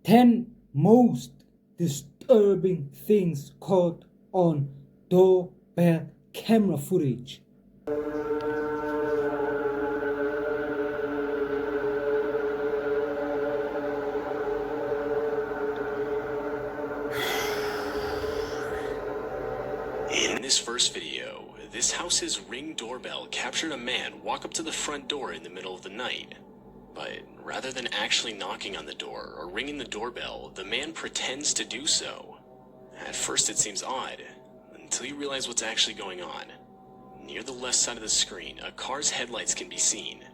10 most disturbing things caught on doorbell camera footage. In this first video, this house's Ring doorbell captured a man walk up to the front door in the middle of the night. But rather than actually knocking on the door or ringing the doorbell, the man pretends to do so. At first it seems odd, until you realize what's actually going on. Near the left side of the screen, a car's headlights can be seen.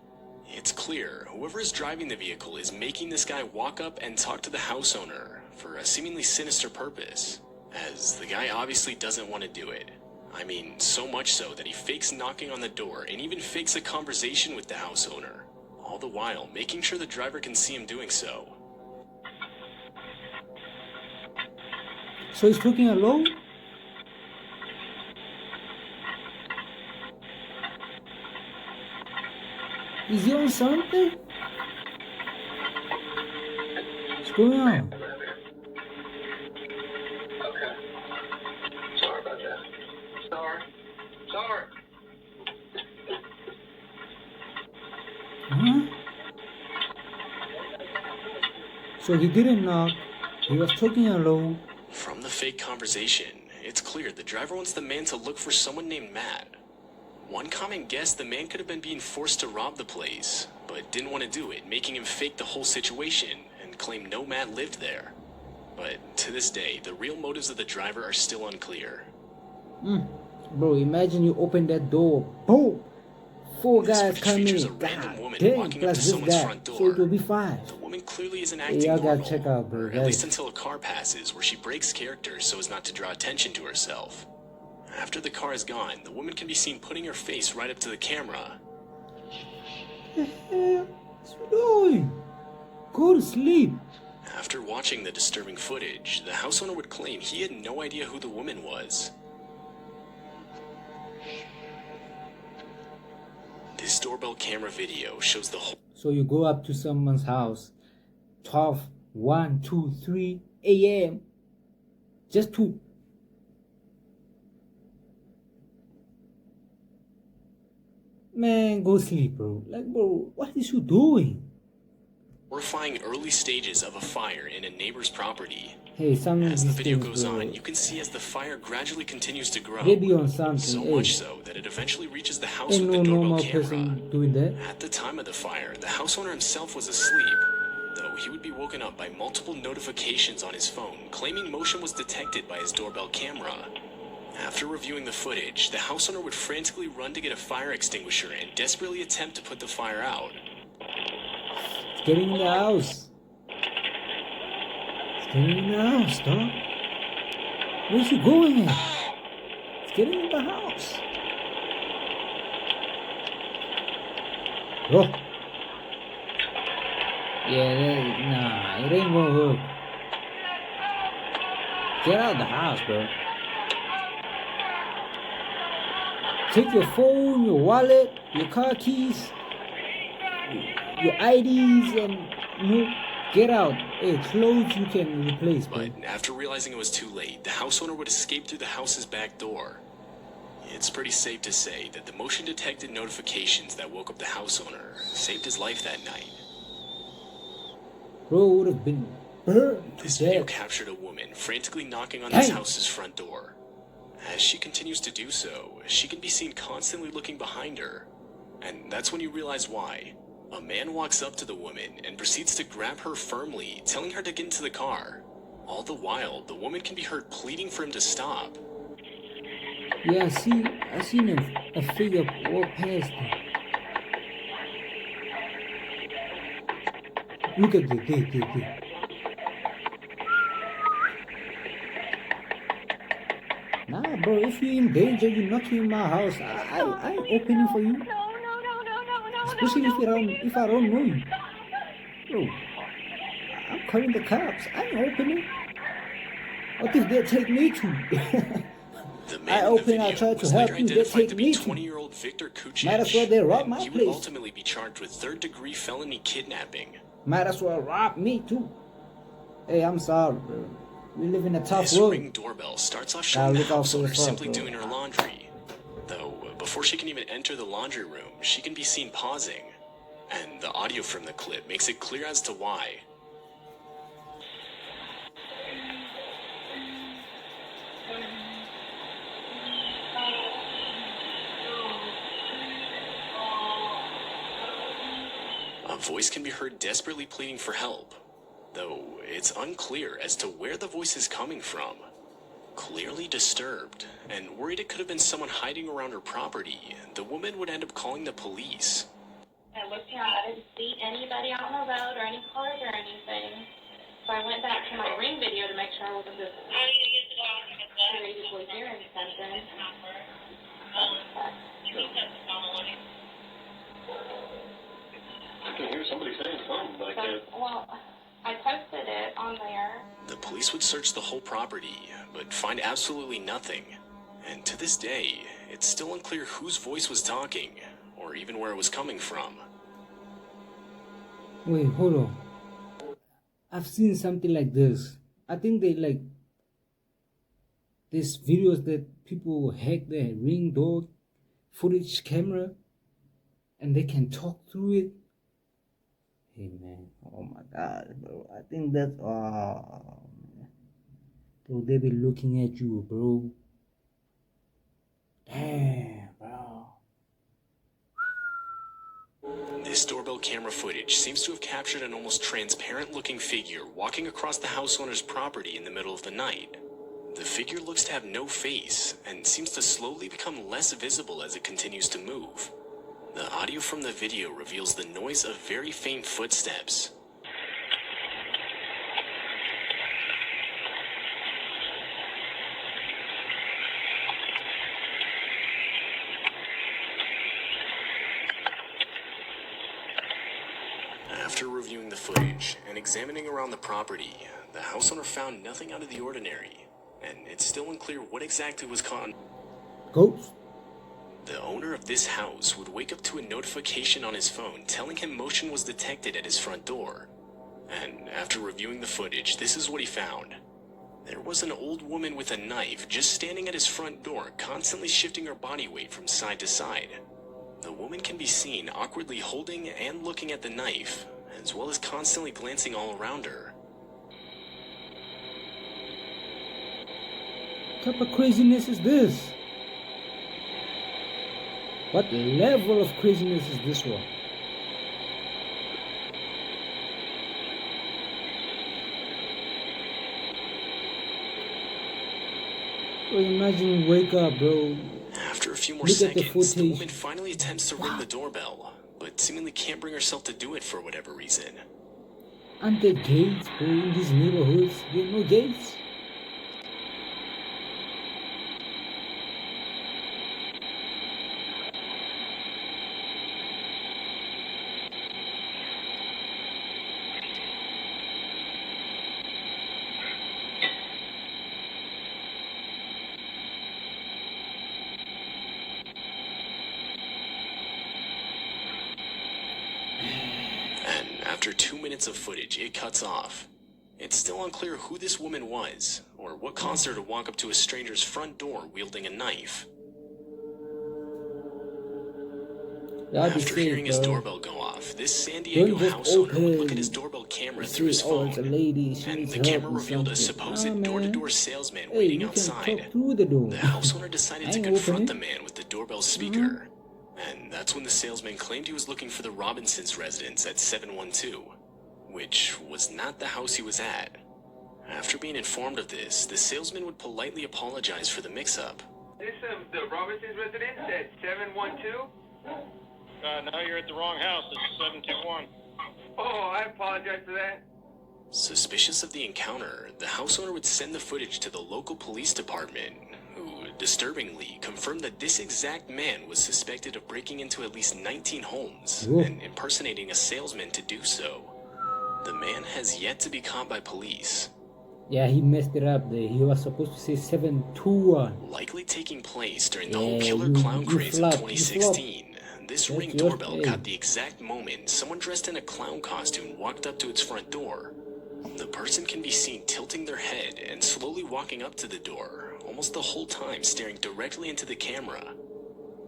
It's clear whoever is driving the vehicle is making this guy walk up and talk to the house owner for a seemingly sinister purpose, as the guy obviously doesn't want to do it. I mean, so much so that he fakes knocking on the door and even fakes a conversation with the house owner, all the while making sure the driver can see him doing so. So he's talking alone? Is he on something? What's going on? Okay. Sorry about that. Sorry. Huh? So he didn't knock, he was talking alone. From the fake conversation, it's clear the driver wants the man to look for someone named Matt. One common guess, the man could have been being forced to rob the place, but didn't want to do it, making him fake the whole situation and claim no Matt lived there. But to this day, the real motives of the driver are still unclear. Bro, imagine you open that door, boom! 4 This guys footage come features in, a random woman damn, walking up plus to this someone's guy, front so door. it will be 5. The woman clearly isn't Yeah, acting y'all gotta normal, check out, bro. or at least until a car passes where she breaks character so as not to draw attention to herself. After the car is gone, the woman can be seen putting her face right up to the camera. What the hell? What's you doing? Go to sleep. After watching the disturbing footage, the house owner would claim he had no idea who the woman was. This doorbell camera video shows the whole So you go up to someone's house, 12, 1, 2, 3 a.m. just to man, go sleep, bro. Like, bro, what is you doing? horrifying early stages of a fire in a neighbor's property. Hey, some of As the these video things, goes bro, on, you can see as the fire gradually continues to grow. they be on something. So Hey, much so that it eventually reaches the house ain't with no the doorbell normal camera. person doing that. At the time of the fire, the house owner himself was asleep, though he would be woken up by multiple notifications on his phone claiming motion was detected by his doorbell camera. After reviewing the footage, the house owner would frantically run to get a fire extinguisher and desperately attempt to put the fire out. It's getting in the house. It's getting in the house, dog. Where's you going at? It's getting in the house. Oh. Yeah, nah, it ain't gonna work. Get out of the house, bro. Take your phone, your wallet, your car keys, your IDs, and get out. Hey, clothes you can replace, bro. But after realizing it was too late, the house owner would escape through the house's back door. It's pretty safe to say that the motion-detected notifications that woke up the house owner saved his life that night. Bro would have been burned to This video death. captured a woman frantically knocking on this Dang. house's front door. As she continues to do so, she can be seen constantly looking behind her. And that's when you realize why. A man walks up to the woman and proceeds to grab her firmly, telling her to get into the car. All the while, the woman can be heard pleading for him to stop. Yeah, I seen a figure walk past him. Look at this. Nah, bro, if you're in danger, you're knocking in my house. I ain't opening for you. Especially if I don't know you. Bro, I'm calling the cops. I ain't opening. What if they take me too? The man I in the open, video I try to was help later you, they identified take to me be too. 20-year-old Victor Kucic, Might as well they rob and my he would place. ultimately be charged with third-degree felony kidnapping. Might as well rob me too. Hey, I'm sorry, bro. We live in a tough This world. Ring doorbell starts off showing the look out house for owner yourself, simply bro. doing her laundry. Though, before she can even enter the laundry room, she can be seen pausing. And the audio from the clip makes it clear as to why. A voice can be heard desperately pleading for help, though it's unclear as to where the voice is coming from. Clearly disturbed, and worried it could have been someone hiding around her property, the woman would end up calling the police. I looked around, I didn't see anybody out on the road or any cars or anything. So I went back to my Ring video to make sure I wasn't just courageously hearing something. I can hear somebody saying something, but I can't. Well, I posted it on there. The police would search the whole property, but find absolutely nothing. And to this day, it's still unclear whose voice was talking, or even where it was coming from. Wait, hold on. I've seen something like this. I think they like these videos that people hack their Ring door footage camera and they can talk through it. Hey man, oh my god, bro. I think that's bro, they be looking at you, bro. Damn, bro. This doorbell camera footage seems to have captured an almost transparent-looking figure walking across the house owner's property in the middle of the night. The figure looks to have no face and seems to slowly become less visible as it continues to move. The audio from the video reveals the noise of very faint footsteps. After reviewing the footage and examining around the property, the house owner found nothing out of the ordinary, and it's still unclear what exactly was caught on. Ghost? The owner of this house would wake up to a notification on his phone telling him motion was detected at his front door. And after reviewing the footage, this is what he found. There was an old woman with a knife just standing at his front door, constantly shifting her body weight from side to side. The woman can be seen awkwardly holding and looking at the knife, as well as constantly glancing all around her. What type of craziness is this? What level of craziness is this one? Well, imagine wake up, bro. After a few more Look at the seconds, the footage. woman finally attempts to ring the doorbell, but seemingly can't bring herself to do it for whatever reason. Aren't there gates, bro, in these neighborhoods? There are no gates. And after 2 minutes of footage, it cuts off. It's still unclear who this woman was, or what caused her to walk up to a stranger's front door wielding a knife. That'd be After safe, hearing his bro. doorbell go off, this San Diego Don't just house owner would look open. at his doorbell camera You through his see, oh, phone, it's a lady. She and needs the help camera with revealed a something. supposed Nah, man. door-to-door salesman Hey, waiting you can outside. talk through the door. The house owner decided I to ain't confront the opening. man with the doorbell speaker, and that's when the salesman claimed he was looking for the Robinsons' residence at 712, which was not the house he was at. After being informed of this, the salesman would politely apologize for the mix-up. This the Robinson's residence at 712? No, you're at the wrong house. This is 721. Oh, I apologize for that. Suspicious of the encounter, the house owner would send the footage to the local police department, who, disturbingly, confirmed that this exact man was suspected of breaking into at least 19 homes Whoa. and impersonating a salesman to do so. The man has yet to be caught by police. Yeah, he messed it up there. He was supposed to say 721. Likely taking place during the Yeah, whole killer you- clown you craze flopped, of you 2016. This That's Ring your doorbell thing. caught the exact moment someone dressed in a clown costume walked up to its front door. The person can be seen tilting their head and slowly walking up to the door, almost the whole time staring directly into the camera.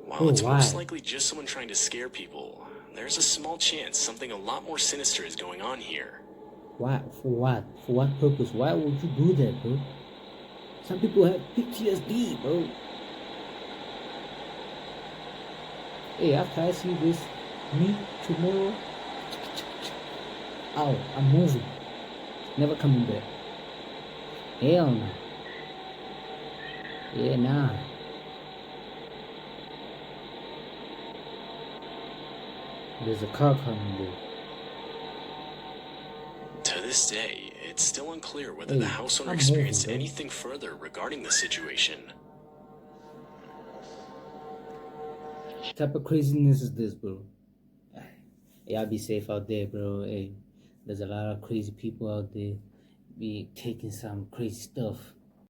While it's most likely just someone trying to scare people, there's a small chance something a lot more sinister is going on here. Why? For what? For what purpose? Why would you do that, bro? Some people have PTSD, bro. Hey, after I see this me tomorrow, oh, I'm moving. Never coming back. Hell no. Yeah, nah. There's a car coming there. To this day, it's still unclear whether the house owner experienced anything further regarding the situation. What type of craziness is this, bro? Y'all be safe out there, bro. Hey, there's a lot of crazy people out there be taking some crazy stuff.